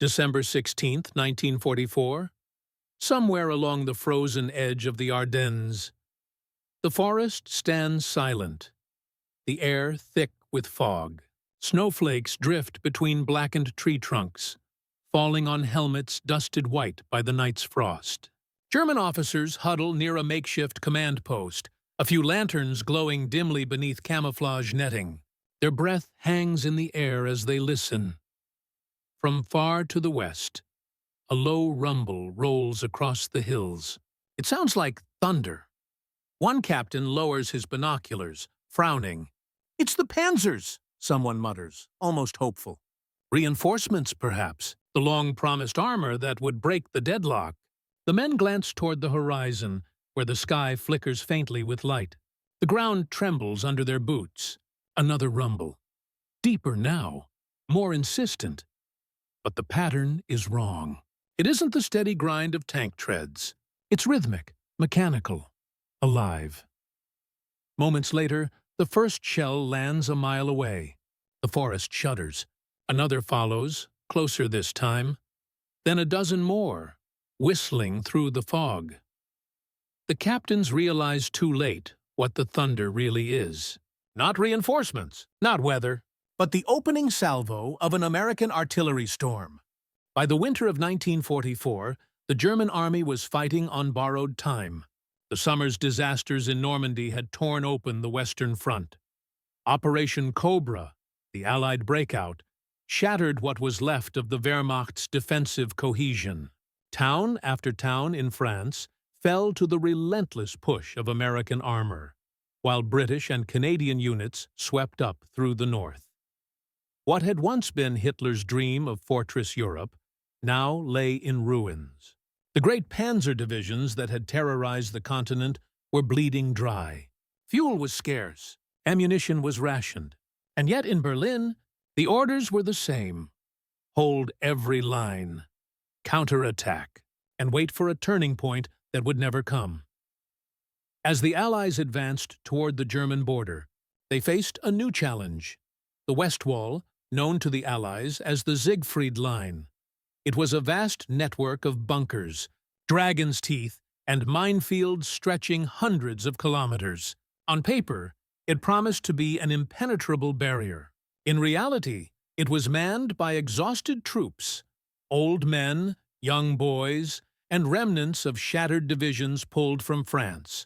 December 16, 1944, somewhere along the frozen edge of the Ardennes. The forest stands silent, the air thick with fog. Snowflakes drift between blackened tree trunks, falling on helmets dusted white by the night's frost. German officers huddle near a makeshift command post, a few lanterns glowing dimly beneath camouflage netting. Their breath hangs in the air as they listen. From far to the west, a low rumble rolls across the hills. It sounds like thunder. One captain lowers his binoculars, frowning. "It's the Panzers," someone mutters, almost hopeful. Reinforcements, perhaps, the long-promised armor that would break the deadlock. The men glance toward the horizon, where the sky flickers faintly with light. The ground trembles under their boots. Another rumble. Deeper now, more insistent. But the pattern is wrong. It isn't the steady grind of tank treads. It's rhythmic, mechanical, alive. Moments later, the first shell lands a mile away. The forest shudders. Another follows, closer this time. Then a dozen more, whistling through the fog. The captains realize too late what the thunder really is. Not reinforcements, not weather, but the opening salvo of an American artillery storm. By the winter of 1944, the German army was fighting on borrowed time. The summer's disasters in Normandy had torn open the Western Front. Operation Cobra, the Allied breakout, shattered what was left of the Wehrmacht's defensive cohesion. Town after town in France fell to the relentless push of American armor, while British and Canadian units swept up through the north. What had once been Hitler's dream of fortress Europe now lay in ruins. The great Panzer divisions that had terrorized the continent were bleeding dry. Fuel was scarce, ammunition was rationed, and yet in Berlin, the orders were the same. Hold every line, counterattack, and wait for a turning point that would never come. As the Allies advanced toward the German border, they faced a new challenge. The West Wall, known to the Allies as the Siegfried Line. It was a vast network of bunkers, dragon's teeth, and minefields stretching hundreds of kilometers. On paper, it promised to be an impenetrable barrier. In reality, it was manned by exhausted troops, old men, young boys, and remnants of shattered divisions pulled from France.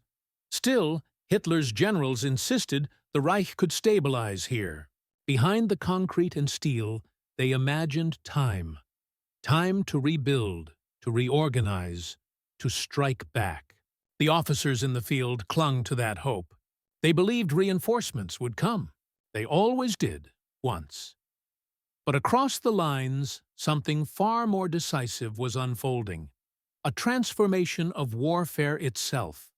Still, Hitler's generals insisted the Reich could stabilize here. Behind the concrete and steel, they imagined time. Time to rebuild, to reorganize, to strike back. The officers in the field clung to that hope. They believed reinforcements would come. They always did, once. But across the lines, something far more decisive was unfolding. A transformation of warfare itself.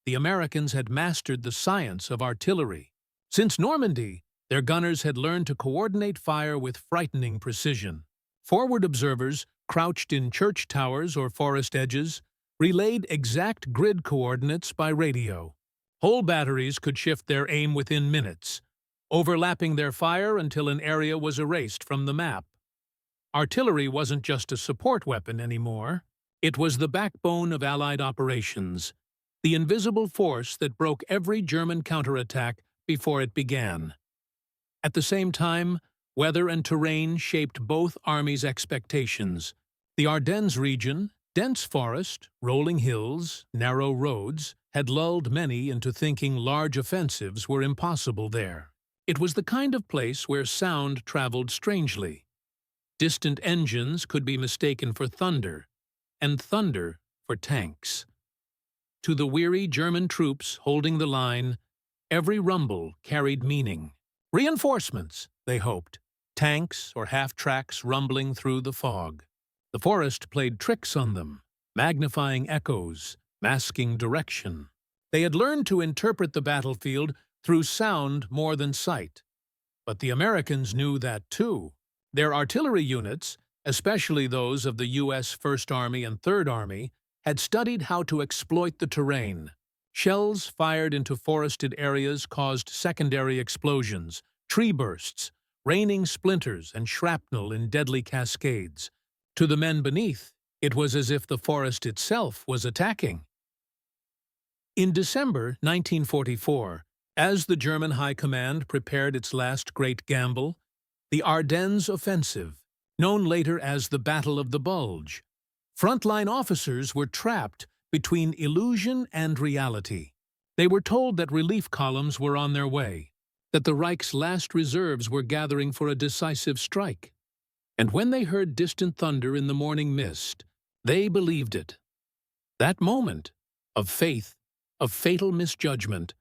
The Americans had mastered the science of artillery. Since Normandy, their gunners had learned to coordinate fire with frightening precision. Forward observers, crouched in church towers or forest edges, relayed exact grid coordinates by radio. Whole batteries could shift their aim within minutes, overlapping their fire until an area was erased from the map. Artillery wasn't just a support weapon anymore. It was the backbone of Allied operations, the invisible force that broke every German counterattack before it began. At the same time, weather and terrain shaped both armies' expectations. The Ardennes region, dense forest, rolling hills, narrow roads, had lulled many into thinking large offensives were impossible there. It was the kind of place where sound traveled strangely. Distant engines could be mistaken for thunder, and thunder for tanks. To the weary German troops holding the line, every rumble carried meaning. Reinforcements, they hoped. Tanks or half-tracks rumbling through the fog. The forest played tricks on them, magnifying echoes, masking direction. They had learned to interpret the battlefield through sound more than sight. But the Americans knew that too. Their artillery units, especially those of the U.S. First Army and Third Army, had studied how to exploit the terrain. Shells fired into forested areas caused secondary explosions, tree bursts, raining splinters and shrapnel in deadly cascades. To the men beneath, it was as if the forest itself was attacking. In December 1944, as the German High Command prepared its last great gamble, the Ardennes offensive, known later as the Battle of the Bulge, frontline officers were trapped between illusion and reality. They were told that relief columns were on their way, that the Reich's last reserves were gathering for a decisive strike. And when they heard distant thunder in the morning mist, they believed it. That moment of faith, of fatal misjudgment,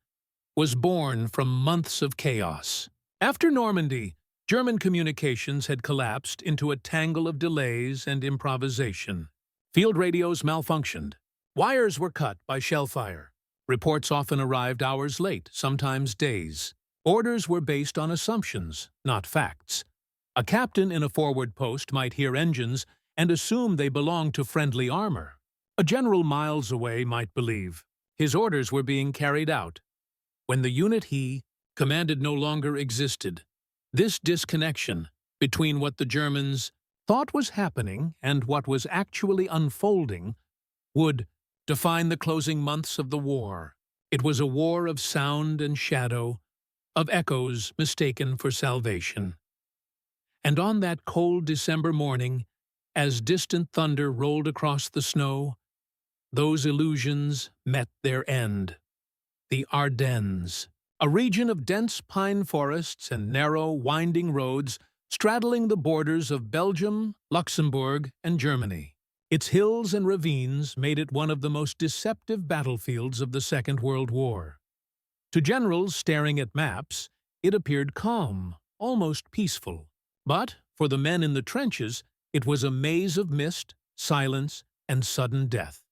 was born from months of chaos. After Normandy, German communications had collapsed into a tangle of delays and improvisation. Field radios malfunctioned. Wires were cut by shellfire. Reports often arrived hours late, sometimes days. Orders were based on assumptions, not facts. A captain in a forward post might hear engines and assume they belonged to friendly armor. A general miles away might believe his orders were being carried out, when the unit he commanded no longer existed. This disconnection between what the Germans thought was happening and what was actually unfolding would define the closing months of the war. It was a war of sound and shadow, of echoes mistaken for salvation. And on that cold December morning, as distant thunder rolled across the snow, those illusions met their end. The Ardennes, a region of dense pine forests and narrow, winding roads straddling the borders of Belgium, Luxembourg, and Germany. Its hills and ravines made it one of the most deceptive battlefields of the Second World War. To generals staring at maps, it appeared calm, almost peaceful. But, for the men in the trenches, it was a maze of mist, silence, and sudden death.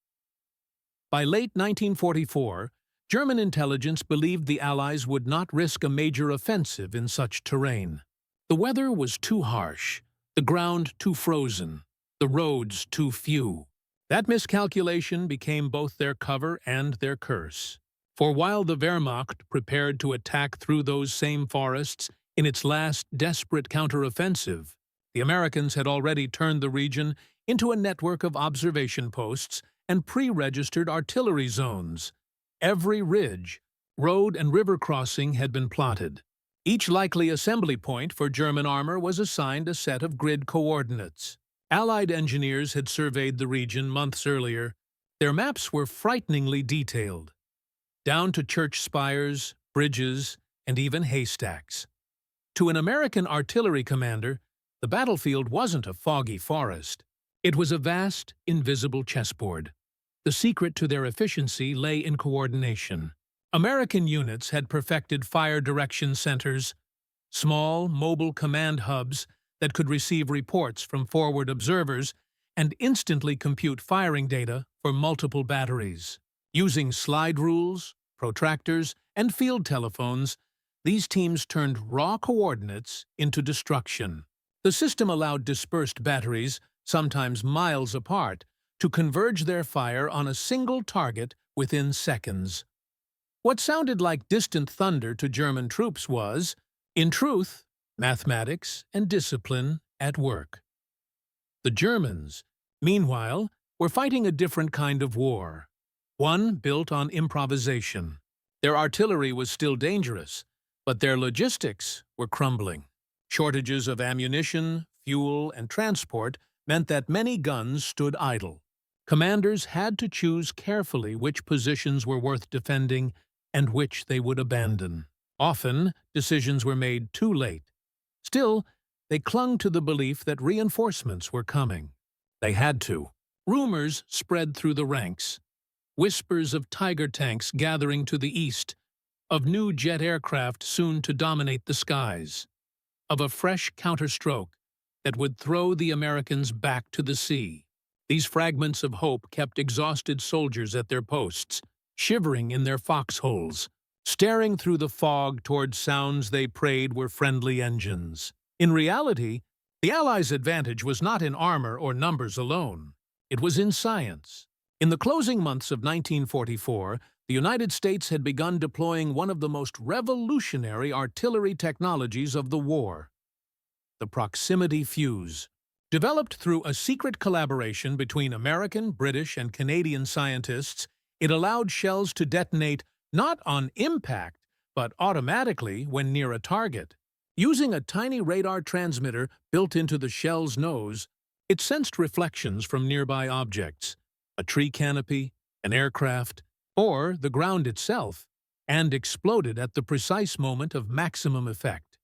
By late 1944, German intelligence believed the Allies would not risk a major offensive in such terrain. The weather was too harsh, the ground too frozen, the roads too few. That miscalculation became both their cover and their curse. For while the Wehrmacht prepared to attack through those same forests in its last desperate counteroffensive, the Americans had already turned the region into a network of observation posts and pre-registered artillery zones. Every ridge, road, and river crossing had been plotted. Each likely assembly point for German armor was assigned a set of grid coordinates. Allied engineers had surveyed the region months earlier. Their maps were frighteningly detailed, down to church spires, bridges, and even haystacks. To an American artillery commander, the battlefield wasn't a foggy forest. It was a vast, invisible chessboard. The secret to their efficiency lay in coordination. American units had perfected fire direction centers, small, mobile command hubs that could receive reports from forward observers and instantly compute firing data for multiple batteries. Using slide rules, protractors, and field telephones, these teams turned raw coordinates into destruction. The system allowed dispersed batteries, sometimes miles apart, to converge their fire on a single target within seconds. What sounded like distant thunder to German troops was, in truth, mathematics and discipline at work. The Germans, meanwhile, were fighting a different kind of war, one built on improvisation. Their artillery was still dangerous, but their logistics were crumbling. Shortages of ammunition, fuel, and transport meant that many guns stood idle. Commanders had to choose carefully which positions were worth defending and which they would abandon. Often, decisions were made too late. Still, they clung to the belief that reinforcements were coming. They had to. Rumors spread through the ranks. Whispers of Tiger tanks gathering to the east, of new jet aircraft soon to dominate the skies, of a fresh counterstroke that would throw the Americans back to the sea. These fragments of hope kept exhausted soldiers at their posts, shivering in their foxholes, staring through the fog toward sounds they prayed were friendly engines. In reality, the Allies' advantage was not in armor or numbers alone. It was in science. In the closing months of 1944, the United States had begun deploying one of the most revolutionary artillery technologies of the war: the proximity fuse. Developed through a secret collaboration between American, British, and Canadian scientists, it allowed shells to detonate not on impact, but automatically when near a target. Using a tiny radar transmitter built into the shell's nose, it sensed reflections from nearby objects, a tree canopy, an aircraft, or the ground itself, and exploded at the precise moment of maximum effect.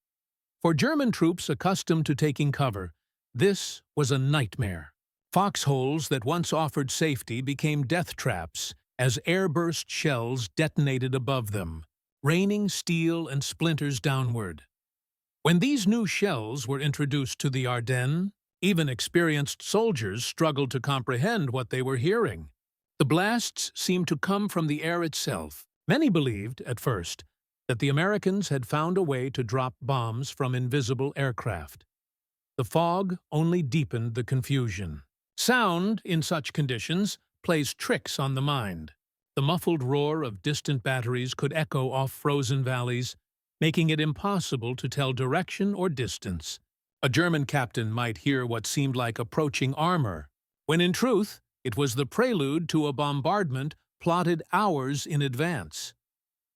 For German troops accustomed to taking cover, this was a nightmare. Foxholes that once offered safety became death traps as airburst shells detonated above them, raining steel and splinters downward. When these new shells were introduced to the Ardennes, even experienced soldiers struggled to comprehend what they were hearing. The blasts seemed to come from the air itself. Many believed, at first, that the Americans had found a way to drop bombs from invisible aircraft. The fog only deepened the confusion. Sound, in such conditions, plays tricks on the mind. The muffled roar of distant batteries could echo off frozen valleys, making it impossible to tell direction or distance. A German captain might hear what seemed like approaching armor, when in truth, it was the prelude to a bombardment plotted hours in advance.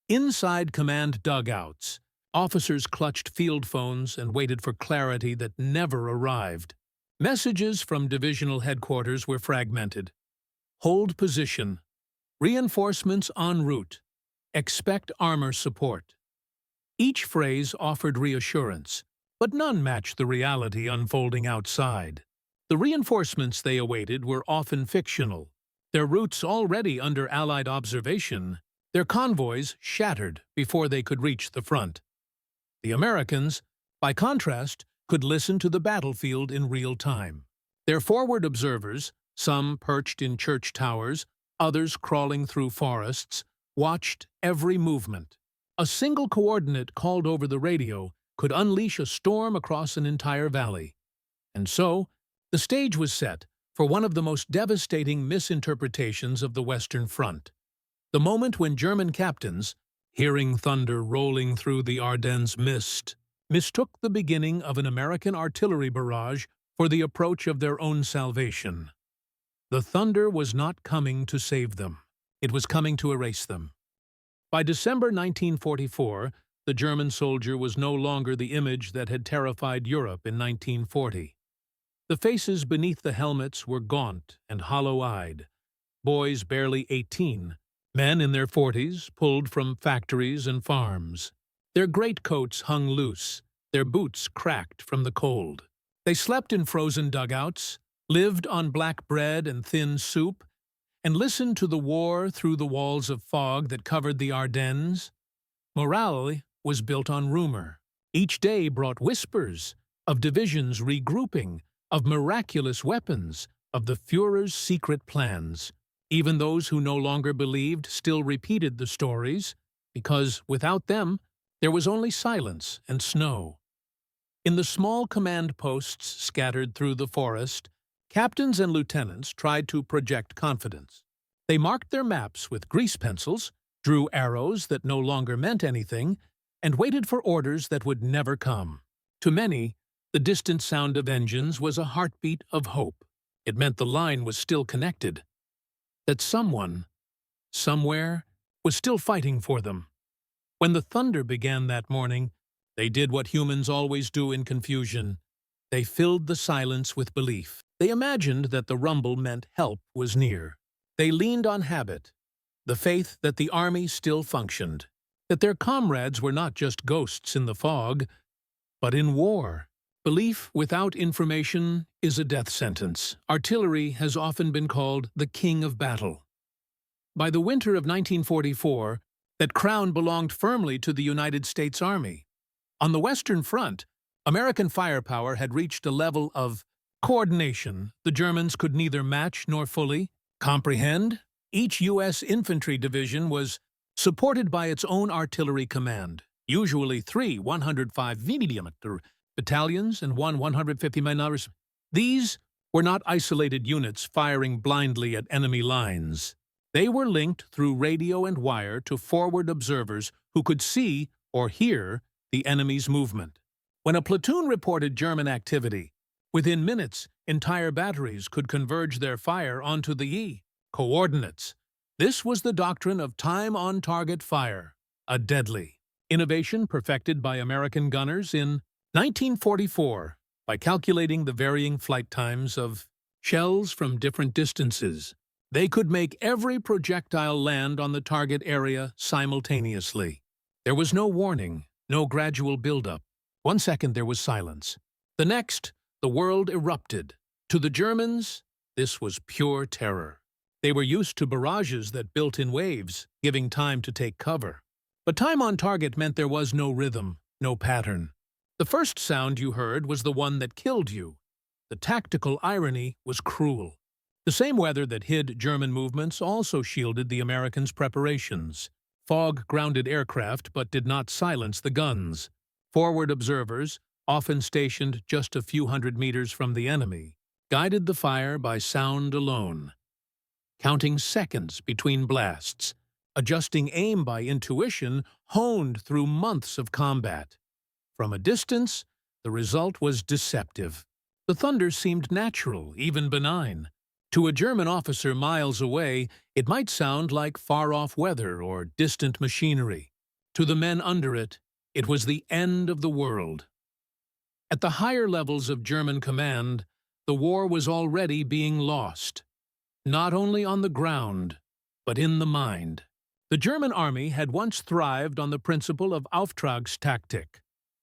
Inside command dugouts, officers clutched field phones and waited for clarity that never arrived. Messages from divisional headquarters were fragmented. Hold position. Reinforcements en route. Expect armor support. Each phrase offered reassurance, but none matched the reality unfolding outside. The reinforcements they awaited were often fictional, their routes already under Allied observation, their convoys shattered before they could reach the front. The Americans, by contrast, could listen to the battlefield in real time. Their forward observers, some perched in church towers, others crawling through forests, watched every movement. A single coordinate called over the radio could unleash a storm across an entire valley. And so, the stage was set for one of the most devastating misinterpretations of the Western Front. The moment when German captains, hearing thunder rolling through the Ardennes mist, mistook the beginning of an American artillery barrage for the approach of their own salvation. The thunder was not coming to save them. It was coming to erase them. By December 1944, the German soldier was no longer the image that had terrified Europe in 1940. The faces beneath the helmets were gaunt and hollow-eyed. Boys barely 18, men in their 40s, pulled from factories and farms. Their greatcoats hung loose, their boots cracked from the cold. They slept in frozen dugouts, lived on black bread and thin soup, and listened to the war through the walls of fog that covered the Ardennes. Morale was built on rumor. Each day brought whispers of divisions regrouping, of miraculous weapons, of the Führer's secret plans. Even those who no longer believed still repeated the stories, because without them, there was only silence and snow. In the small command posts scattered through the forest, captains and lieutenants tried to project confidence. They marked their maps with grease pencils, drew arrows that no longer meant anything, and waited for orders that would never come. To many, the distant sound of engines was a heartbeat of hope. It meant the line was still connected, that someone, somewhere, was still fighting for them. When the thunder began that morning, they did what humans always do in confusion. They filled the silence with belief. They imagined that the rumble meant help was near. They leaned on habit, the faith that the army still functioned, that their comrades were not just ghosts in the fog, but in war. Belief without information is a death sentence. Artillery has often been called the king of battle. By the winter of 1944, that crown belonged firmly to the United States Army. On the Western Front, American firepower had reached a level of coordination the Germans could neither match nor fully comprehend. Each U.S. infantry division was supported by its own artillery command, usually 3 105mm battalions and 1 150mm. These were not isolated units firing blindly at enemy lines. They were linked through radio and wire to forward observers who could see or hear the enemy's movement. When a platoon reported German activity, within minutes Entire batteries could converge their fire onto the coordinates. This was the doctrine of time-on-target fire, a deadly innovation perfected by American gunners in 1944 by calculating the varying flight times of shells from different distances. They could make every projectile land on the target area simultaneously. There was no warning, no gradual buildup. 1 second there was silence. The next, the world erupted. To the Germans, this was pure terror. They were used to barrages that built in waves, giving time to take cover. But time on target meant there was no rhythm, no pattern. The first sound you heard was the one that killed you. The tactical irony was cruel. The same weather that hid German movements also shielded the Americans' preparations. Fog grounded aircraft but did not silence the guns. Forward observers, often stationed just a few hundred meters from the enemy, guided the fire by sound alone, counting seconds between blasts, adjusting aim by intuition honed through months of combat. From a distance, the result was deceptive. The thunder seemed natural, even benign. To a German officer miles away, it might sound like far-off weather or distant machinery. To the men under it, it was the end of the world. At the higher levels of German command, the war was already being lost, not only on the ground, but in the mind. The German army had once thrived on the principle of Auftragstaktik,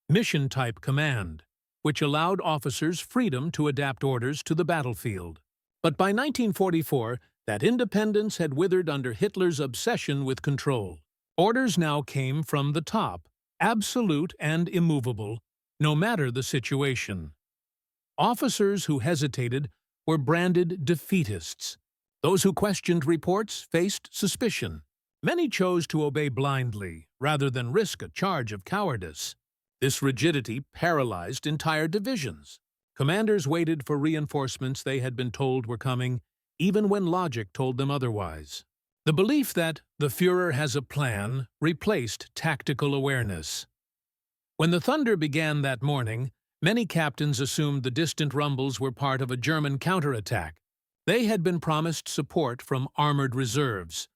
mission-type command, which allowed officers freedom to adapt orders to the battlefield. But by 1944, that independence had withered under Hitler's obsession with control. Orders now came from the top, absolute and immovable, no matter the situation. Officers who hesitated were branded defeatists. Those who questioned reports faced suspicion. Many chose to obey blindly, rather than risk a charge of cowardice. This rigidity paralyzed entire divisions. Commanders waited for reinforcements they had been told were coming, even when logic told them otherwise. The belief that the Führer has a plan replaced tactical awareness. When the thunder began that morning, many captains assumed the distant rumbles were part of a German counterattack. They had been promised support from armored reserves,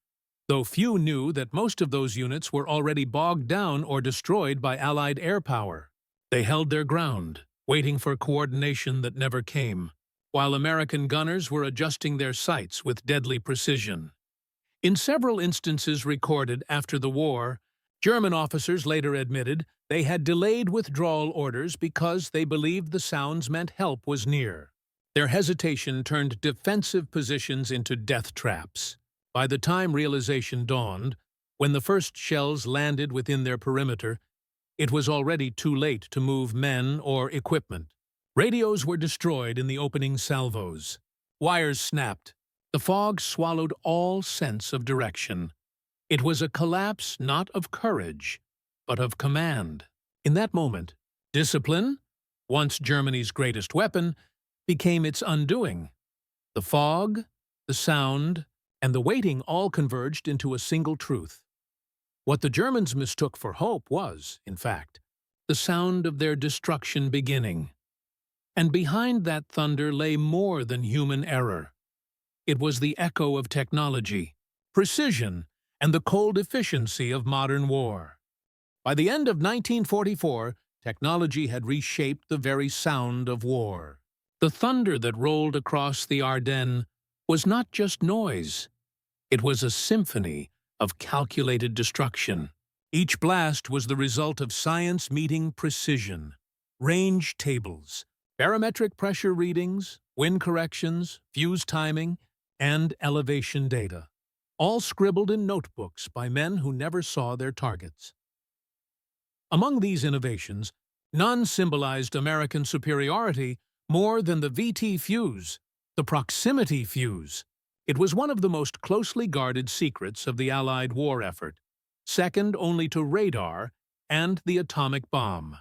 though few knew that most of those units were already bogged down or destroyed by Allied air power. They held their ground, waiting for coordination that never came, while American gunners were adjusting their sights with deadly precision. In several instances recorded after the war, German officers later admitted they had delayed withdrawal orders because they believed the sounds meant help was near. Their hesitation turned defensive positions into death traps. By the time realization dawned, when the first shells landed within their perimeter, it was already too late to move men or equipment. Radios were destroyed in the opening salvos. Wires snapped. The fog swallowed all sense of direction. It was a collapse not of courage, but of command. In that moment, discipline, once Germany's greatest weapon, became its undoing. The fog, the sound, and the waiting all converged into a single truth. What the Germans mistook for hope was, in fact, the sound of their destruction beginning. And behind that thunder lay more than human error. It was the echo of technology, precision, and the cold efficiency of modern war. By the end of 1944, technology had reshaped the very sound of war. The thunder that rolled across the Ardennes was not just noise. It was a symphony of calculated destruction. Each blast was the result of science meeting precision. Range tables, barometric pressure readings, wind corrections, fuse timing, and elevation data, all scribbled in notebooks by men who never saw their targets. Among these innovations, none symbolized American superiority more than the VT fuse, the proximity fuse. It was one of the most closely guarded secrets of the Allied war effort, second only to radar and the atomic bomb.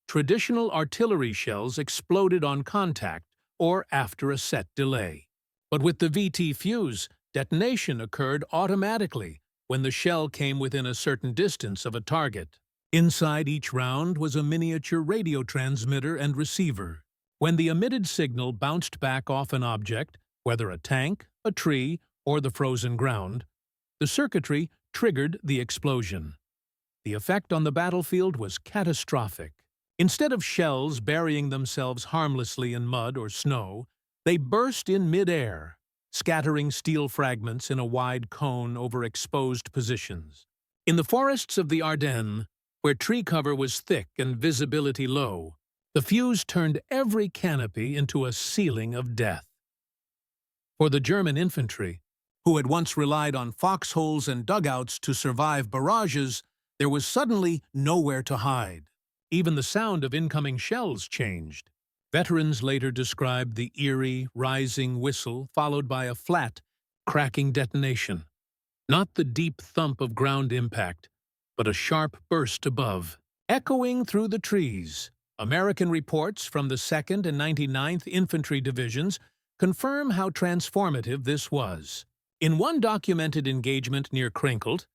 Traditional artillery shells exploded on contact or after a set delay. But with the VT fuse, detonation occurred automatically when the shell came within a certain distance of a target. Inside each round was a miniature radio transmitter and receiver. When the emitted signal bounced back off an object, whether a tank, a tree, or the frozen ground, the circuitry triggered the explosion. The effect on the battlefield was catastrophic. Instead of shells burying themselves harmlessly in mud or snow, they burst in mid-air, scattering steel fragments in a wide cone over exposed positions. In the forests of the Ardennes, where tree cover was thick and visibility low, the fuse turned every canopy into a ceiling of death. For the German infantry, who had once relied on foxholes and dugouts to survive barrages, there was suddenly nowhere to hide. Even the sound of incoming shells changed. Veterans later described the eerie, rising whistle followed by a flat, cracking detonation. Not the deep thump of ground impact, but a sharp burst above. Echoing through the trees, American reports from the 2nd and 99th Infantry Divisions confirm how transformative this was. In one documented engagement near Krinkelt,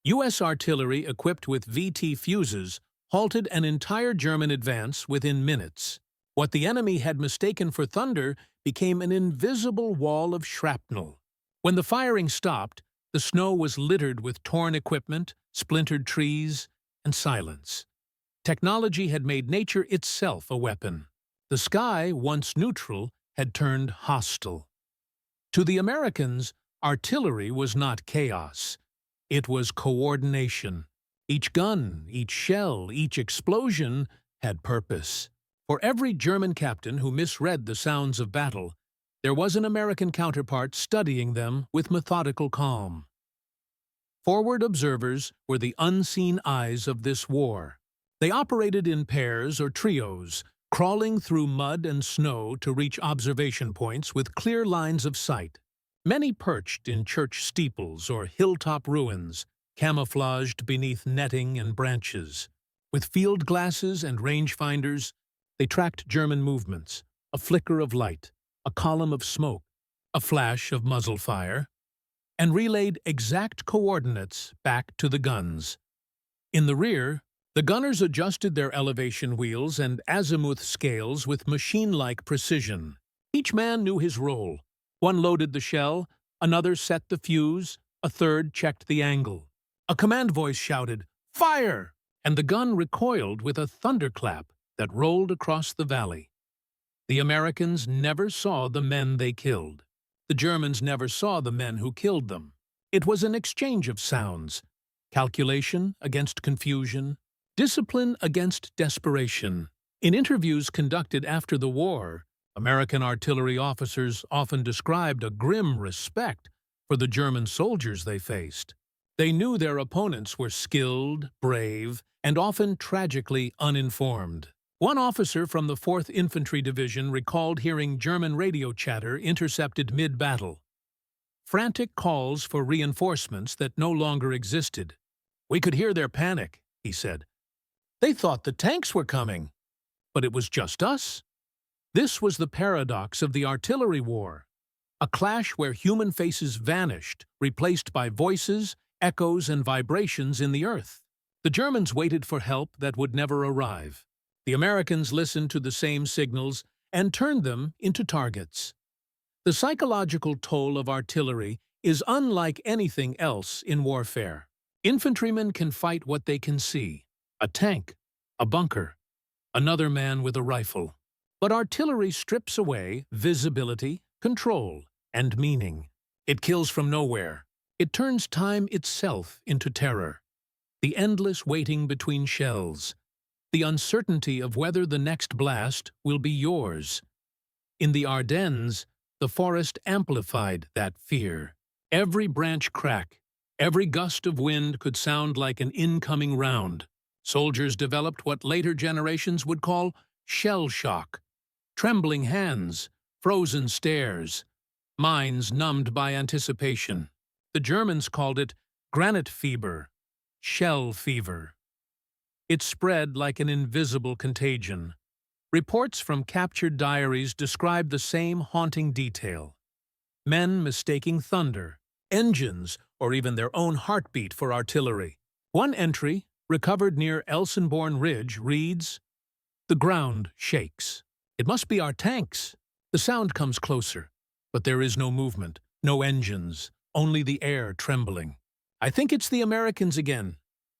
U.S. artillery equipped with VT fuses halted an entire German advance within minutes. What the enemy had mistaken for thunder became an invisible wall of shrapnel. When the firing stopped, the snow was littered with torn equipment, splintered trees, and silence. Technology had made nature itself a weapon. The sky, once neutral, had turned hostile. To the Americans, artillery was not chaos. It was coordination. Each gun, each shell, each explosion had purpose. For every German captain who misread the sounds of battle, there was an American counterpart studying them with methodical calm. Forward observers were the unseen eyes of this war. They operated in pairs or trios, crawling through mud and snow to reach observation points with clear lines of sight. Many perched in church steeples or hilltop ruins, camouflaged beneath netting and branches. With field glasses and rangefinders, they tracked German movements, a flicker of light, a column of smoke, a flash of muzzle fire, and relayed exact coordinates back to the guns. In the rear, the gunners adjusted their elevation wheels and azimuth scales with machine-like precision. Each man knew his role. One loaded the shell, another set the fuse, a third checked the angle. A command voice shouted, "Fire!" and the gun recoiled with a thunderclap that rolled across the valley. The Americans never saw the men they killed. The Germans never saw the men who killed them. It was an exchange of sounds, calculation against confusion, discipline against desperation. In interviews conducted after the war, American artillery officers often described a grim respect for the German soldiers they faced. They knew their opponents were skilled, brave, and often tragically uninformed. One officer from the 4th Infantry Division recalled hearing German radio chatter intercepted mid-battle. Frantic calls for reinforcements that no longer existed. "We could hear their panic," he said. "They thought the tanks were coming, but it was just us." This was the paradox of the artillery war, a clash where human faces vanished, replaced by voices, echoes, and vibrations in the earth. The Germans waited for help that would never arrive. The Americans listened to the same signals and turned them into targets. The psychological toll of artillery is unlike anything else in warfare. Infantrymen can fight what they can see: a tank, a bunker, another man with a rifle. But artillery strips away visibility, control, and meaning. It kills from nowhere. It turns time itself into terror. The endless waiting between shells, the uncertainty of whether the next blast will be yours. In the Ardennes, the forest amplified that fear. Every branch crack, every gust of wind could sound like an incoming round. Soldiers developed what later generations would call shell shock. Trembling hands, frozen stares, minds numbed by anticipation. The Germans called it granite fever, shell fever. It spread like an invisible contagion. Reports from captured diaries describe the same haunting detail. Men mistaking thunder, engines, or even their own heartbeat for artillery. One entry, recovered near Elsenborn Ridge, reads, "The ground shakes. It must be our tanks. The sound comes closer, but there is no movement, no engines, only the air trembling. I think it's the Americans again.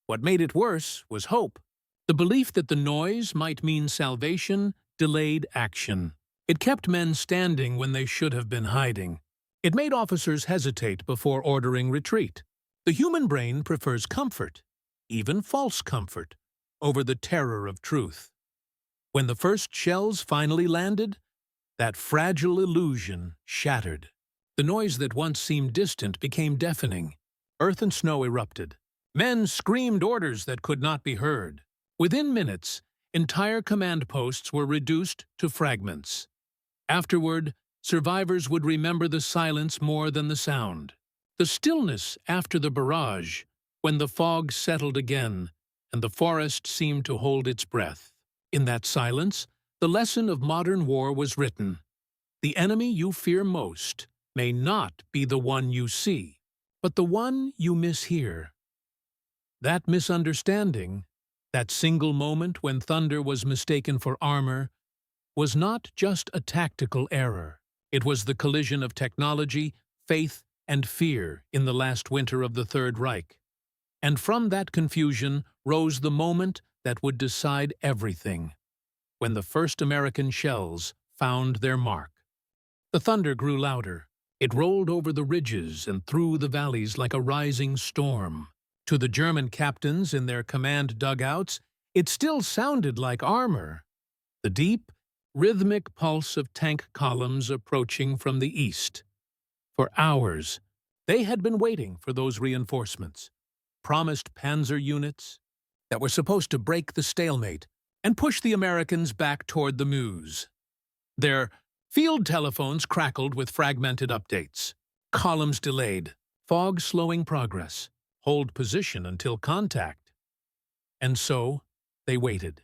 What made it worse was hope. The belief that the noise might mean salvation delayed action. It kept men standing when they should have been hiding. It made officers hesitate before ordering retreat. The human brain prefers comfort, even false comfort, over the terror of truth. When the first shells finally landed, that fragile illusion shattered. The noise that once seemed distant became deafening. Earth and snow erupted. Men screamed orders that could not be heard. Within minutes, entire command posts were reduced to fragments. Afterward, survivors would remember the silence more than the sound. The stillness after the barrage, when the fog settled again and the forest seemed to hold its breath. In that silence, the lesson of modern war was written. The enemy you fear most may not be the one you see, but the one you mishear. That misunderstanding, that single moment when thunder was mistaken for armor, was not just a tactical error. It was the collision of technology, faith, and fear in the last winter of the Third Reich. And from that confusion rose the moment that would decide everything, when the first American shells found their mark. The thunder grew louder. It rolled over the ridges and through the valleys like a rising storm. To the German captains in their command dugouts, it still sounded like armor. The deep, rhythmic pulse of tank columns approaching from the east. For hours, they had been waiting for those reinforcements, promised Panzer units that were supposed to break the stalemate and push the Americans back toward the Meuse. Their field telephones crackled with fragmented updates. Columns delayed, fog slowing progress, hold position until contact. And so, they waited.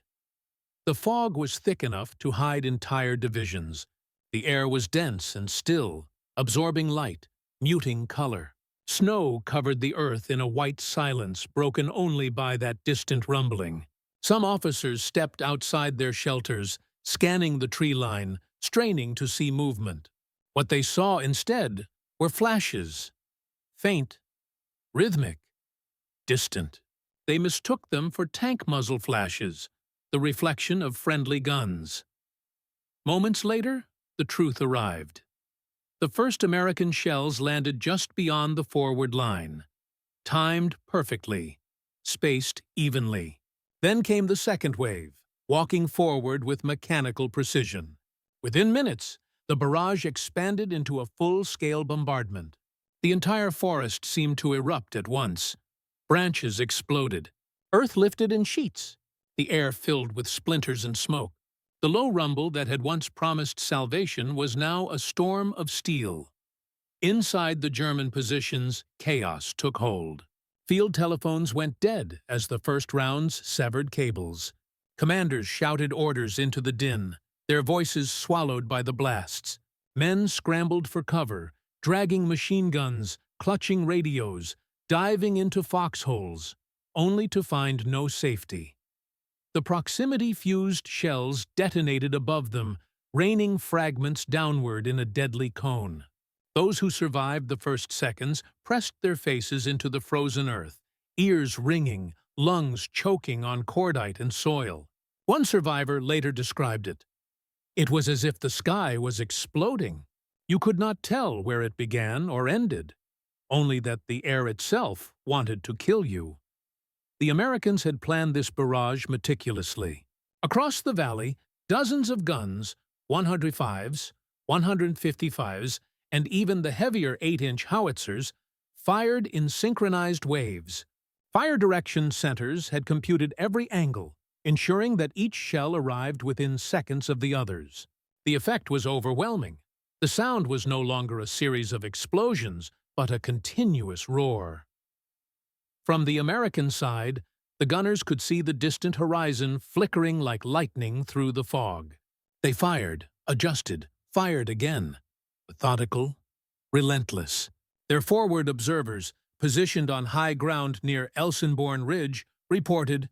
The fog was thick enough to hide entire divisions. The air was dense and still, absorbing light, muting color. Snow covered the earth in a white silence broken only by that distant rumbling. Some officers stepped outside their shelters, scanning the tree line, straining to see movement. What they saw instead were flashes, faint, rhythmic, distant. They mistook them for tank muzzle flashes, the reflection of friendly guns. Moments later, the truth arrived. The first American shells landed just beyond the forward line, timed perfectly, spaced evenly. Then came the second wave, walking forward with mechanical precision. Within minutes, the barrage expanded into a full-scale bombardment. The entire forest seemed to erupt at once. Branches exploded. Earth lifted in sheets. The air filled with splinters and smoke. The low rumble that had once promised salvation was now a storm of steel. Inside the German positions, chaos took hold. Field telephones went dead as the first rounds severed cables. Commanders shouted orders into the din, their voices swallowed by the blasts. Men scrambled for cover, dragging machine guns, clutching radios, diving into foxholes, only to find no safety. The proximity-fused shells detonated above them, raining fragments downward in a deadly cone. Those who survived the first seconds pressed their faces into the frozen earth, ears ringing, lungs choking on cordite and soil. One survivor later described it. It was as if the sky was exploding. You could not tell where it began or ended, only that the air itself wanted to kill you. The Americans had planned this barrage meticulously. Across the valley, dozens of guns, 105s, 155s, and even the heavier 8-inch howitzers, fired in synchronized waves. Fire direction centers had computed every angle, ensuring that each shell arrived within seconds of the others. The effect was overwhelming. The sound was no longer a series of explosions, but a continuous roar. From the American side, the gunners could see the distant horizon flickering like lightning through the fog. They fired, adjusted, fired again. Methodical, relentless. Their forward observers, positioned on high ground near Elsenborn Ridge, reported,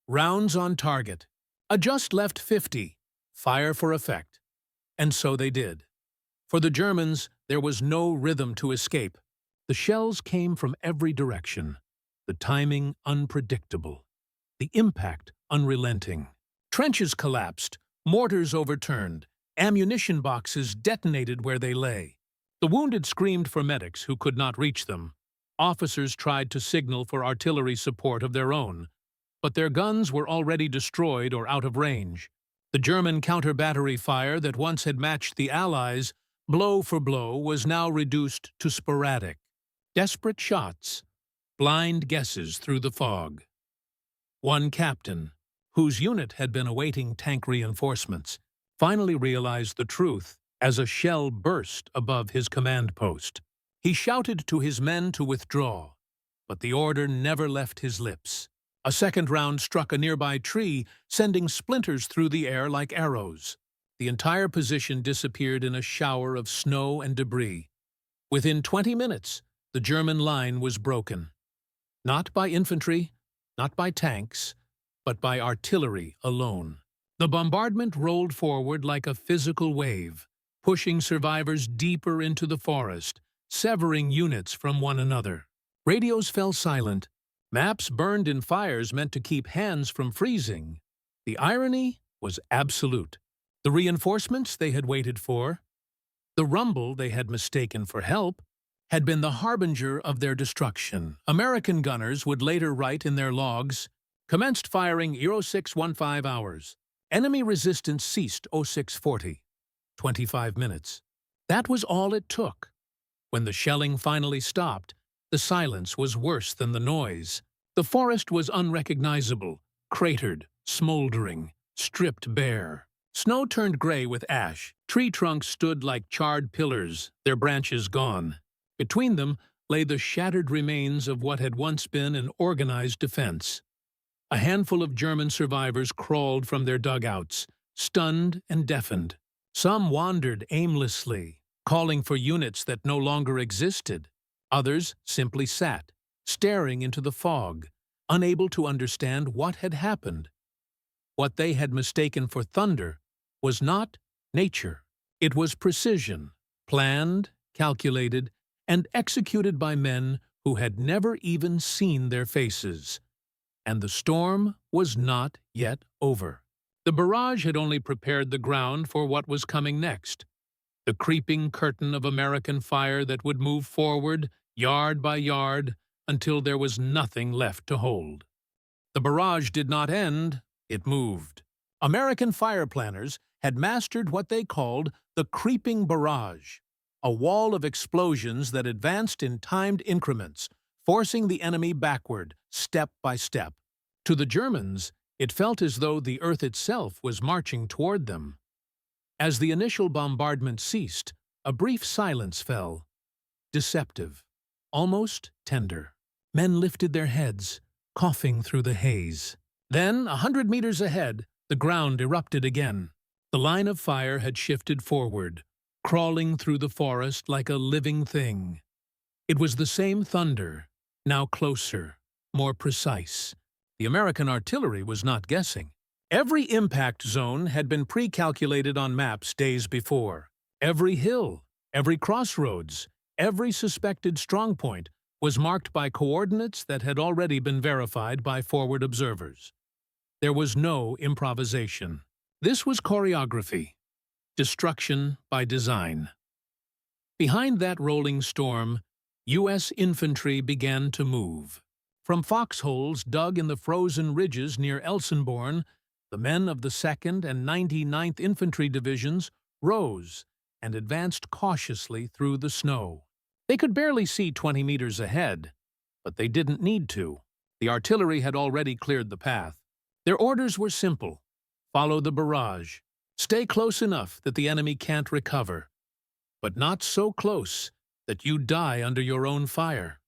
"Rounds on target. Adjust left 50. fire for effect. And so they did. For the Germans, there was no rhythm to escape. The shells came from every direction, the timing unpredictable, the impact unrelenting. Trenches collapsed, mortars overturned, ammunition boxes detonated where they lay. The wounded screamed for medics who could not reach them. Officers tried to signal for artillery support of their own, but their guns were already destroyed or out of range. The German counter-battery fire that once had matched the Allies, blow for blow, was now reduced to sporadic, desperate shots, blind guesses through the fog. One captain, whose unit had been awaiting tank reinforcements, finally realized the truth as a shell burst above his command post. He shouted to his men to withdraw, but the order never left his lips. A second round struck a nearby tree, sending splinters through the air like arrows. The entire position disappeared in a shower of snow and debris. Within 20 minutes, the German line was broken. Not by infantry, not by tanks, but by artillery alone. The bombardment rolled forward like a physical wave, pushing survivors deeper into the forest, severing units from one another. Radios fell silent. Maps burned in fires meant to keep hands from freezing. The irony was absolute. The reinforcements they had waited for, the rumble they had mistaken for help, had been the harbinger of their destruction. American gunners would later write in their logs, "Commenced firing 0615 hours. Enemy resistance ceased 0640. 25 minutes. That was all it took. When the shelling finally stopped, the silence was worse than the noise. The forest was unrecognizable, cratered, smoldering, stripped bare. Snow turned gray with ash. Tree trunks stood like charred pillars, their branches gone. Between them lay the shattered remains of what had once been an organized defense. A handful of German survivors crawled from their dugouts, stunned and deafened. Some wandered aimlessly, calling for units that no longer existed. Others simply sat, staring into the fog, unable to understand what had happened. What they had mistaken for thunder was not nature. It was precision, planned, calculated, and executed by men who had never even seen their faces. And the storm was not yet over. The barrage had only prepared the ground for what was coming next. The creeping curtain of American fire that would move forward, yard by yard, until there was nothing left to hold. The barrage did not end, it moved. American fire planners had mastered what they called the creeping barrage, a wall of explosions that advanced in timed increments, forcing the enemy backward, step by step. To the Germans, it felt as though the earth itself was marching toward them. As the initial bombardment ceased, a brief silence fell, deceptive, almost tender. Men lifted their heads, coughing through the haze. Then, 100 meters ahead, the ground erupted again. The line of fire had shifted forward, crawling through the forest like a living thing. It was the same thunder, now closer, more precise. The American artillery was not guessing. Every impact zone had been pre-calculated on maps days before. Every hill, every crossroads, every suspected strongpoint was marked by coordinates that had already been verified by forward observers. There was no improvisation. This was choreography, destruction by design. Behind that rolling storm, U.S. infantry began to move. From foxholes dug in the frozen ridges near Elsenborn, the men of the 2nd and 99th Infantry Divisions rose and advanced cautiously through the snow. They could barely see 20 meters ahead, but they didn't need to. The artillery had already cleared the path. Their orders were simple: follow the barrage, stay close enough that the enemy can't recover, but not so close that you die under your own fire.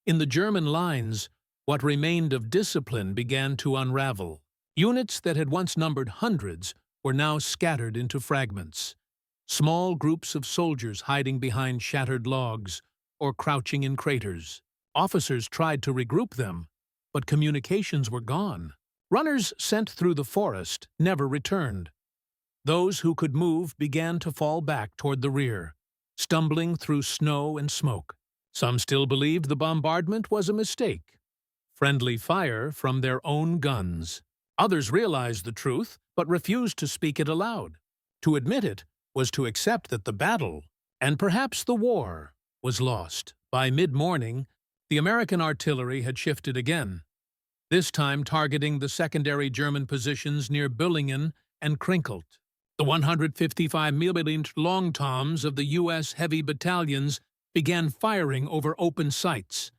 In the German lines, what remained of discipline began to unravel. Units that had once numbered hundreds were now scattered into fragments. Small groups of soldiers hiding behind shattered logs or crouching in craters. Officers tried to regroup them, but communications were gone. Runners sent through the forest never returned. Those who could move began to fall back toward the rear, stumbling through snow and smoke. Some still believed the bombardment was a mistake, friendly fire from their own guns. Others realized the truth, but refused to speak it aloud. To admit it was to accept that the battle, and perhaps the war, was lost. By mid-morning, the American artillery had shifted again, this time targeting the secondary German positions near Büllingen and Krinkelt. The 155mm long toms of the U.S. heavy battalions began firing over open sights,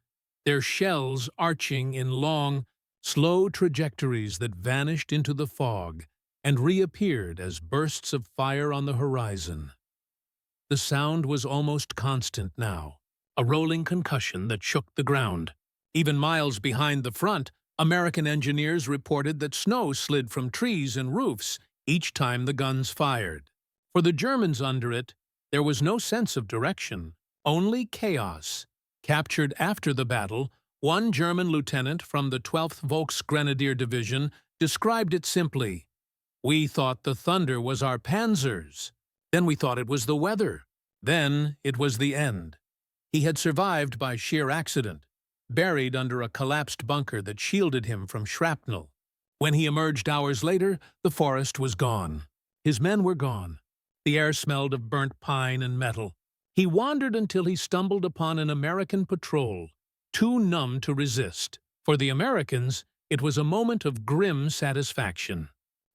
their shells arching in long, slow trajectories that vanished into the fog and reappeared as bursts of fire on the horizon. The sound was almost constant now, a rolling concussion that shook the ground. Even miles behind the front, American engineers reported that snow slid from trees and roofs each time the guns fired. For the Germans under it, there was no sense of direction, only chaos. Captured after the battle, one German lieutenant from the 12th Volksgrenadier Division described it simply: "We thought the thunder was our panzers. Then we thought it was the weather. Then it was the end." He had survived by sheer accident, buried under a collapsed bunker that shielded him from shrapnel. When he emerged hours later, the forest was gone. His men were gone. The air smelled of burnt pine and metal. He wandered until he stumbled upon an American patrol, too numb to resist. For the Americans, it was a moment of grim satisfaction.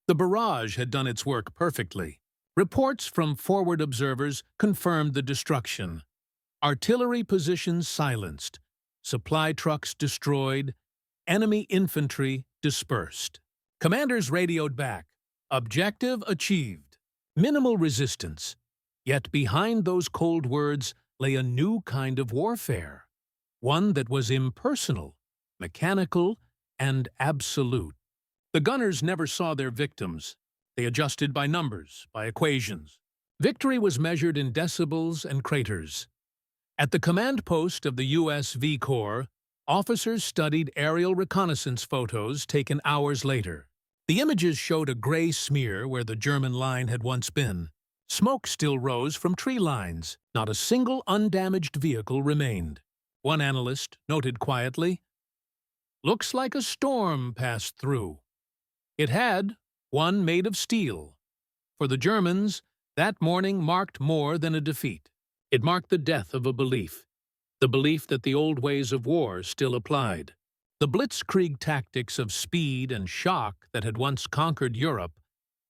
The barrage had done its work perfectly. Reports from forward observers confirmed the destruction. Artillery positions silenced, supply trucks destroyed, enemy infantry dispersed. Commanders radioed back. Objective achieved. Minimal resistance. Yet behind those cold words lay a new kind of warfare, one that was impersonal, mechanical, and absolute. The gunners never saw their victims. They adjusted by numbers, by equations. Victory was measured in decibels and craters. At the command post of the U.S. V Corps, officers studied aerial reconnaissance photos taken hours later. The images showed a gray smear where the German line had once been. Smoke still rose from tree lines. Not a single undamaged vehicle remained. One analyst noted quietly, "Looks like a storm passed through." It had, one made of steel. For the Germans, that morning marked more than a defeat. It marked the death of a belief, the belief that the old ways of war still applied. The blitzkrieg tactics of speed and shock that had once conquered Europe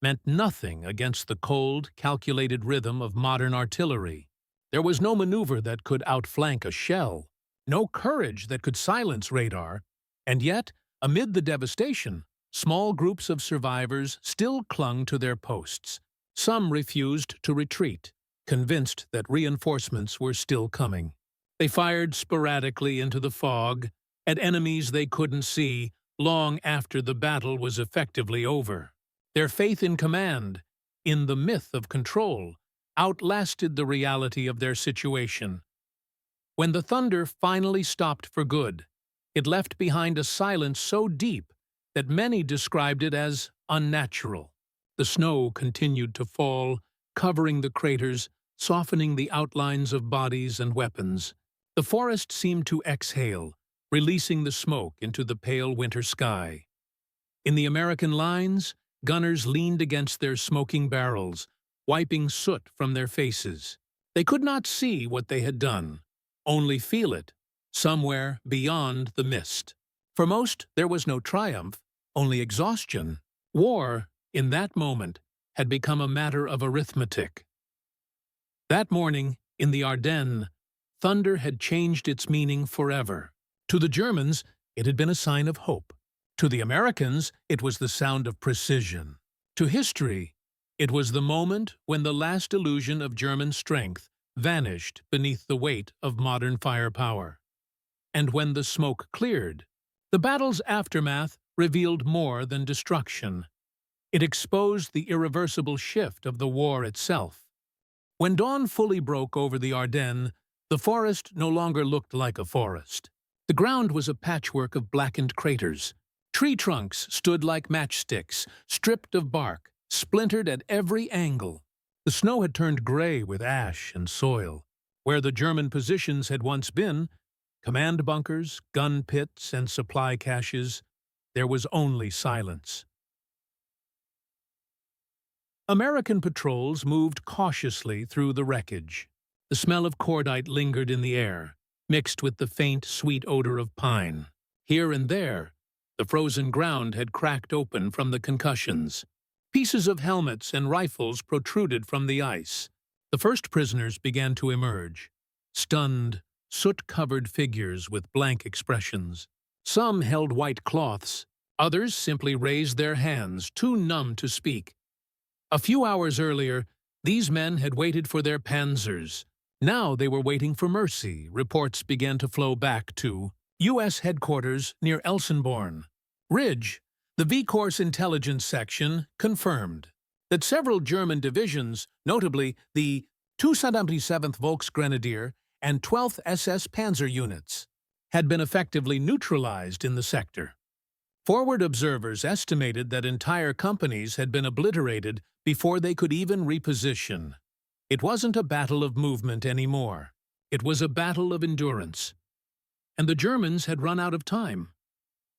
meant nothing against the cold, calculated rhythm of modern artillery. There was no maneuver that could outflank a shell, no courage that could silence radar, and yet, amid the devastation, small groups of survivors still clung to their posts. Some refused to retreat, convinced that reinforcements were still coming. They fired sporadically into the fog, at enemies they couldn't see, long after the battle was effectively over. Their faith in command, in the myth of control, outlasted the reality of their situation. When the thunder finally stopped for good, it left behind a silence so deep that many described it as unnatural. The snow continued to fall, covering the craters, softening the outlines of bodies and weapons. The forest seemed to exhale, releasing the smoke into the pale winter sky. In the American lines, gunners leaned against their smoking barrels, wiping soot from their faces. They could not see what they had done, only feel it, somewhere beyond the mist. For most, there was no triumph, only exhaustion. War, in that moment, had become a matter of arithmetic. That morning, in the Ardennes, thunder had changed its meaning forever. To the Germans, it had been a sign of hope. To the Americans, it was the sound of precision. To history, it was the moment when the last illusion of German strength vanished beneath the weight of modern firepower. And when the smoke cleared, the battle's aftermath revealed more than destruction. It exposed the irreversible shift of the war itself. When dawn fully broke over the Ardennes, the forest no longer looked like a forest. The ground was a patchwork of blackened craters. Tree trunks stood like matchsticks, stripped of bark, splintered at every angle. The snow had turned gray with ash and soil. Where the German positions had once been, command bunkers, gun pits, and supply caches, there was only silence. American patrols moved cautiously through the wreckage. The smell of cordite lingered in the air, mixed with the faint, sweet odor of pine. Here and there, the frozen ground had cracked open from the concussions. Pieces of helmets and rifles protruded from the ice. The first prisoners began to emerge, stunned, soot-covered figures with blank expressions. Some held white cloths. Others simply raised their hands, too numb to speak. A few hours earlier, these men had waited for their panzers. Now they were waiting for mercy. Reports began to flow back to U.S. headquarters near Elsenborn Ridge. The V-Corps intelligence section confirmed that several German divisions, notably the 277th Volksgrenadier and 12th SS Panzer units, had been effectively neutralized in the sector. Forward observers estimated that entire companies had been obliterated before they could even reposition. It wasn't a battle of movement anymore. It was a battle of endurance. And the Germans had run out of time.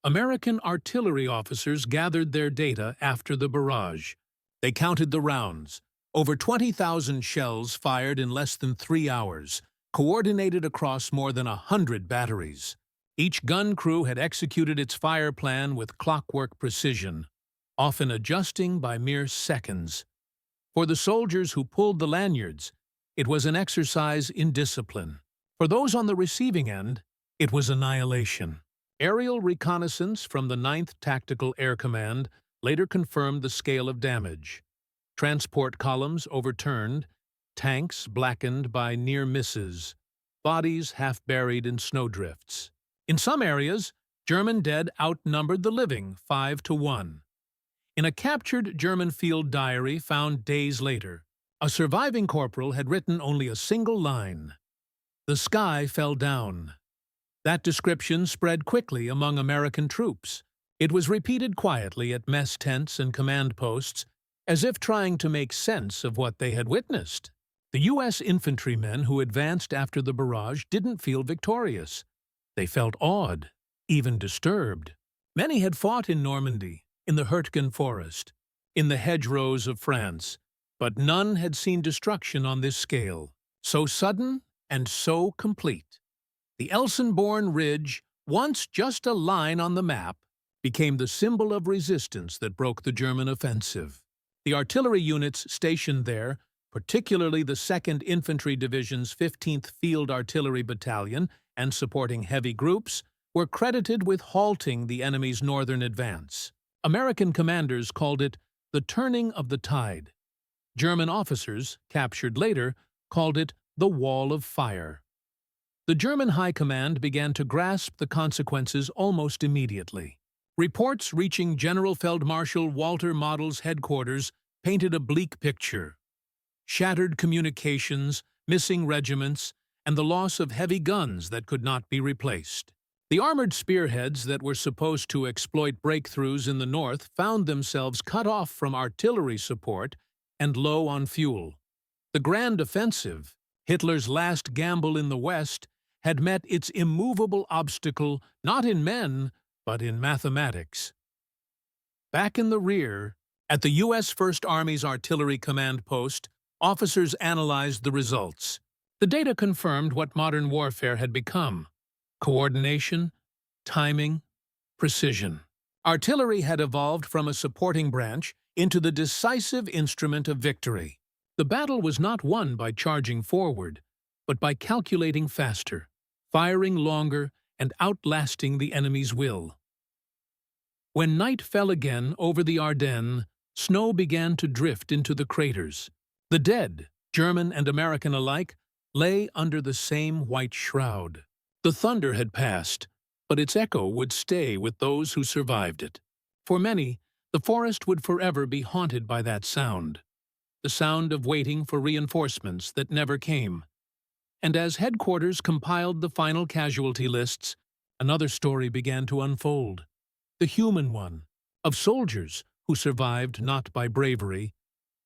American artillery officers gathered their data after the barrage. They counted the rounds. Over 20,000 shells fired in less than 3 hours, coordinated across more than 100 batteries. Each gun crew had executed its fire plan with clockwork precision, often adjusting by mere seconds. For the soldiers who pulled the lanyards, it was an exercise in discipline. For those on the receiving end, it was annihilation. Aerial reconnaissance from the 9th Tactical Air Command later confirmed the scale of damage. Transport columns overturned, tanks blackened by near misses, bodies half buried in snowdrifts. In some areas, German dead outnumbered the living 5-1. In a captured German field diary found days later, a surviving corporal had written only a single line: "The sky fell down." That description spread quickly among American troops. It was repeated quietly at mess tents and command posts, as if trying to make sense of what they had witnessed. The U.S. infantrymen who advanced after the barrage didn't feel victorious. They felt awed, even disturbed. Many had fought in Normandy, in the Hurtgen forest, in the hedgerows of France, but none had seen destruction on this scale, so sudden and so complete. The Elsenborn Ridge, once just a line on the map, became the symbol of resistance that broke the German offensive. The artillery units stationed there, particularly the 2nd Infantry Division's 15th Field Artillery Battalion and supporting heavy groups, were credited with halting the enemy's northern advance. American commanders called it the turning of the tide. German officers, captured later, called it the Wall of Fire. The German High Command began to grasp the consequences almost immediately. Reports reaching General Feldmarschall Walter Model's headquarters painted a bleak picture. Shattered communications, missing regiments, and the loss of heavy guns that could not be replaced. The armored spearheads that were supposed to exploit breakthroughs in the north found themselves cut off from artillery support and low on fuel. The Grand Offensive, Hitler's last gamble in the West, had met its immovable obstacle not in men, but in mathematics. Back in the rear, at the U.S. First Army's Artillery Command Post, officers analyzed the results. The data confirmed what modern warfare had become: coordination, timing, precision. Artillery had evolved from a supporting branch into the decisive instrument of victory. The battle was not won by charging forward, but by calculating faster, firing longer, and outlasting the enemy's will. When night fell again over the Ardennes, snow began to drift into the craters. The dead, German and American alike, lay under the same white shroud. The thunder had passed, but its echo would stay with those who survived it. For many, the forest would forever be haunted by that sound, the sound of waiting for reinforcements that never came. And as headquarters compiled the final casualty lists, another story began to unfold. The human one, of soldiers who survived not by bravery,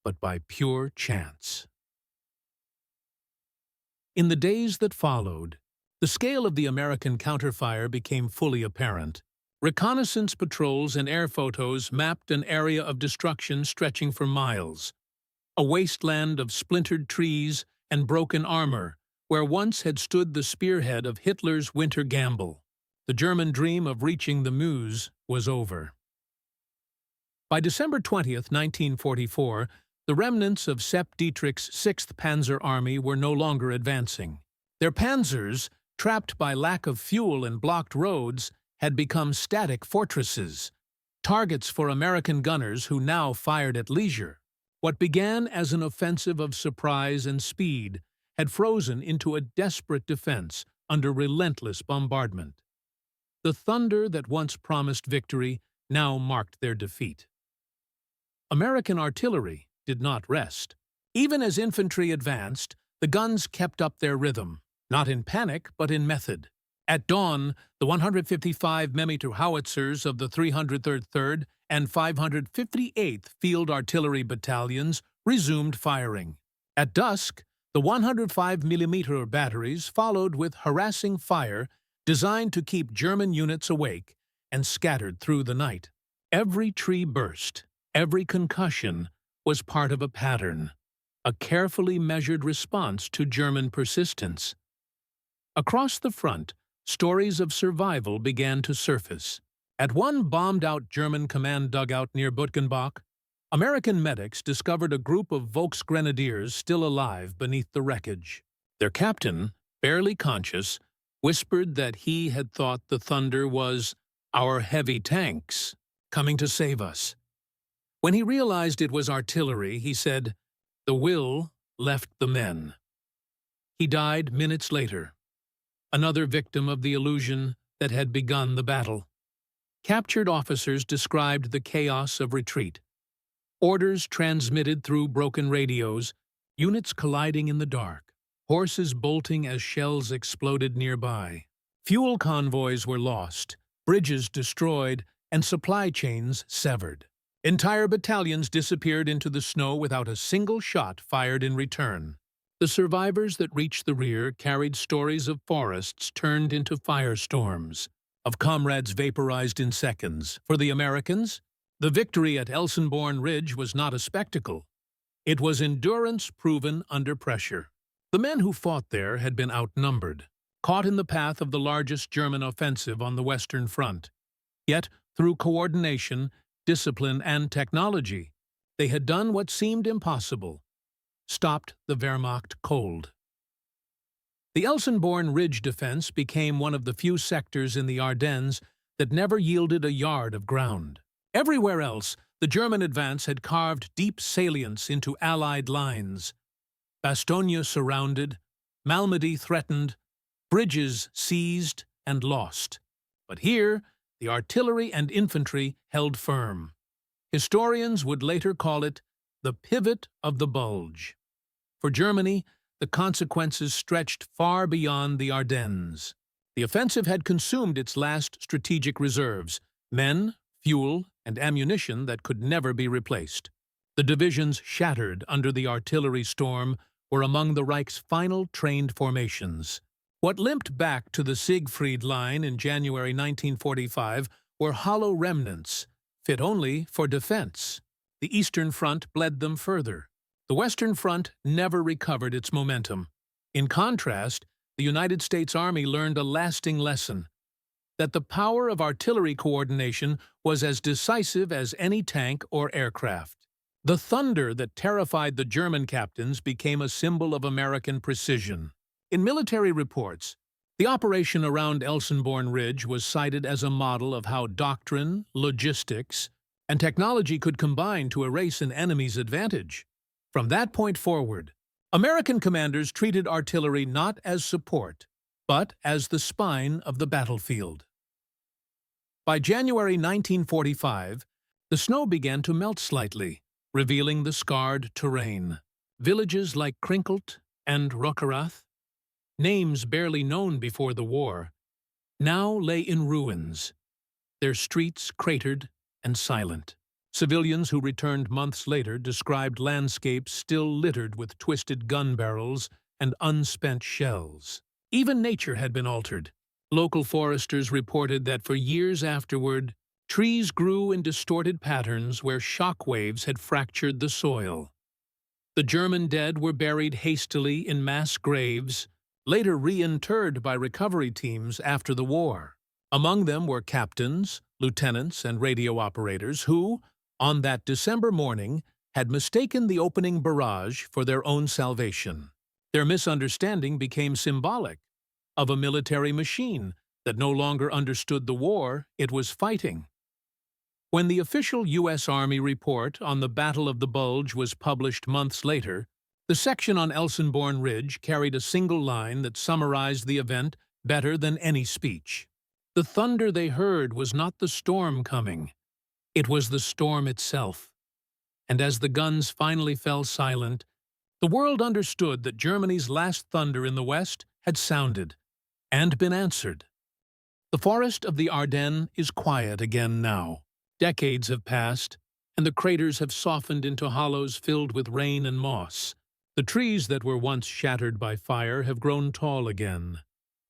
but by pure chance. In the days that followed, the scale of the American counterfire became fully apparent. Reconnaissance patrols and air photos mapped an area of destruction stretching for miles, a wasteland of splintered trees and broken armor, where once had stood the spearhead of Hitler's winter gamble. The German dream of reaching the Meuse was over. By December 20th, 1944, the remnants of Sepp Dietrich's 6th Panzer Army were no longer advancing. Their panzers, trapped by lack of fuel and blocked roads, had become static fortresses, targets for American gunners who now fired at leisure. What began as an offensive of surprise and speed had frozen into a desperate defense under relentless bombardment. The thunder that once promised victory now marked their defeat. American artillery did not rest. Even as infantry advanced, the guns kept up their rhythm, not in panic but in method. At dawn, the 155 mm howitzers of the 303rd 3rd and 558th Field Artillery Battalions resumed firing. At dusk, the 105 mm batteries followed with harassing fire designed to keep German units awake and scattered through the night. Every tree burst, every concussion was part of a pattern, a carefully measured response to German persistence. Across the front, stories of survival began to surface. At one bombed-out German command dugout near Butgenbach, American medics discovered a group of Volksgrenadiers still alive beneath the wreckage. Their captain, barely conscious, whispered that he had thought the thunder was our heavy tanks coming to save us. When he realized it was artillery, he said, "The will left the men." He died minutes later, another victim of the illusion that had begun the battle. Captured officers described the chaos of retreat. Orders transmitted through broken radios, units colliding in the dark, horses bolting as shells exploded nearby. Fuel convoys were lost, bridges destroyed, and supply chains severed. Entire battalions disappeared into the snow without a single shot fired in return. The survivors that reached the rear carried stories of forests turned into firestorms, of comrades vaporized in seconds. For the Americans, the victory at Elsenborn Ridge was not a spectacle. It was endurance proven under pressure. The men who fought there had been outnumbered, caught in the path of the largest German offensive on the Western Front. Yet, through coordination, discipline, and technology, they had done what seemed impossible: stopped the Wehrmacht cold. The Elsenborn Ridge defense became one of the few sectors in the Ardennes that never yielded a yard of ground. Everywhere else, the German advance had carved deep salients into Allied lines. Bastogne surrounded, Malmedy threatened, bridges seized and lost. But here, the artillery and infantry held firm. Historians would later call it the pivot of the Bulge. For Germany, the consequences stretched far beyond the Ardennes. The offensive had consumed its last strategic reserves: men, fuel, and ammunition that could never be replaced. The divisions shattered under the artillery storm were among the Reich's final trained formations. What limped back to the Siegfried Line in January 1945 were hollow remnants, fit only for defense. The Eastern Front bled them further. The Western Front never recovered its momentum. In contrast, the United States Army learned a lasting lesson: that the power of artillery coordination was as decisive as any tank or aircraft. The thunder that terrified the German captains became a symbol of American precision. In military reports, the operation around Elsenborn Ridge was cited as a model of how doctrine, logistics, and technology could combine to erase an enemy's advantage. From that point forward, American commanders treated artillery not as support, but as the spine of the battlefield. By January 1945, the snow began to melt slightly, revealing the scarred terrain. Villages like Krinkelt and Rockerath, names barely known before the war, now lay in ruins, their streets cratered and silent. Civilians who returned months later described landscapes still littered with twisted gun barrels and unspent shells. Even nature had been altered. Local foresters reported that for years afterward, trees grew in distorted patterns where shock waves had fractured the soil. The German dead were buried hastily in mass graves, later reinterred by recovery teams after the war. Among them were captains, lieutenants, and radio operators who, on that December morning, had mistaken the opening barrage for their own salvation. Their misunderstanding became symbolic of a military machine that no longer understood the war it was fighting. When the official U.S. Army report on the Battle of the Bulge was published months later, the section on Elsenborn Ridge carried a single line that summarized the event better than any speech. The thunder they heard was not the storm coming. It was the storm itself. And as the guns finally fell silent, the world understood that Germany's last thunder in the West had sounded and been answered. The forest of the Ardennes is quiet again now. Decades have passed, and the craters have softened into hollows filled with rain and moss. The trees that were once shattered by fire have grown tall again,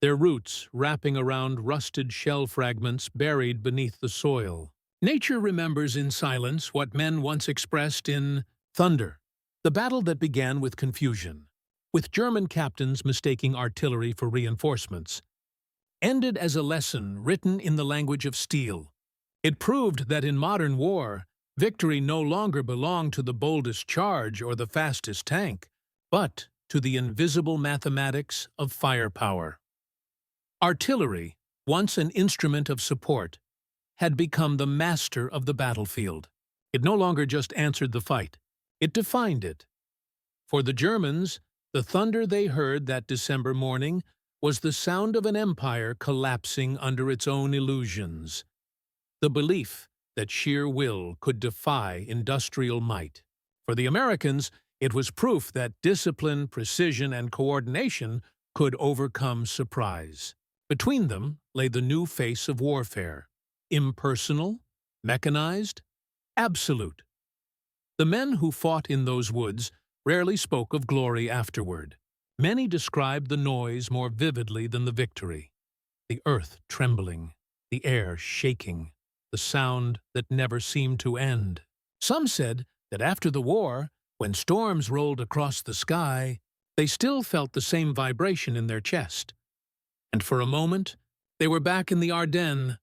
their roots wrapping around rusted shell fragments buried beneath the soil. Nature remembers in silence what men once expressed in thunder. The battle that began with confusion, with German captains mistaking artillery for reinforcements, ended as a lesson written in the language of steel. It proved that in modern war, victory no longer belonged to the boldest charge or the fastest tank, but to the invisible mathematics of firepower. Artillery, once an instrument of support, had become the master of the battlefield. It no longer just answered the fight, it defined it. For the Germans, the thunder they heard that December morning was the sound of an empire collapsing under its own illusions. The belief that sheer will could defy industrial might. For the Americans, it was proof that discipline, precision, and coordination could overcome surprise. Between them lay the new face of warfare. Impersonal, mechanized, absolute. The men who fought in those woods rarely spoke of glory afterward. Many described the noise more vividly than the victory. The earth trembling, the air shaking, the sound that never seemed to end. Some said that after the war, when storms rolled across the sky, they still felt the same vibration in their chest. And for a moment, they were back in the Ardennes.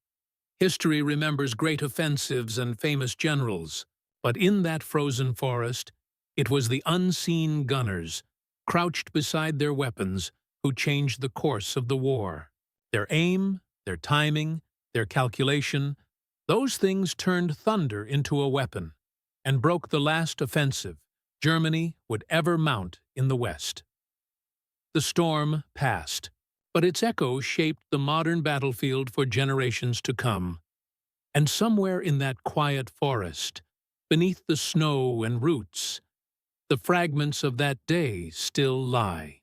History remembers great offensives and famous generals, but in that frozen forest, it was the unseen gunners, crouched beside their weapons, who changed the course of the war. Their aim, their timing, their calculation, those things turned thunder into a weapon and broke the last offensive Germany would ever mount in the West. The storm passed, but its echo shaped the modern battlefield for generations to come. And somewhere in that quiet forest, beneath the snow and roots, the fragments of that day still lie.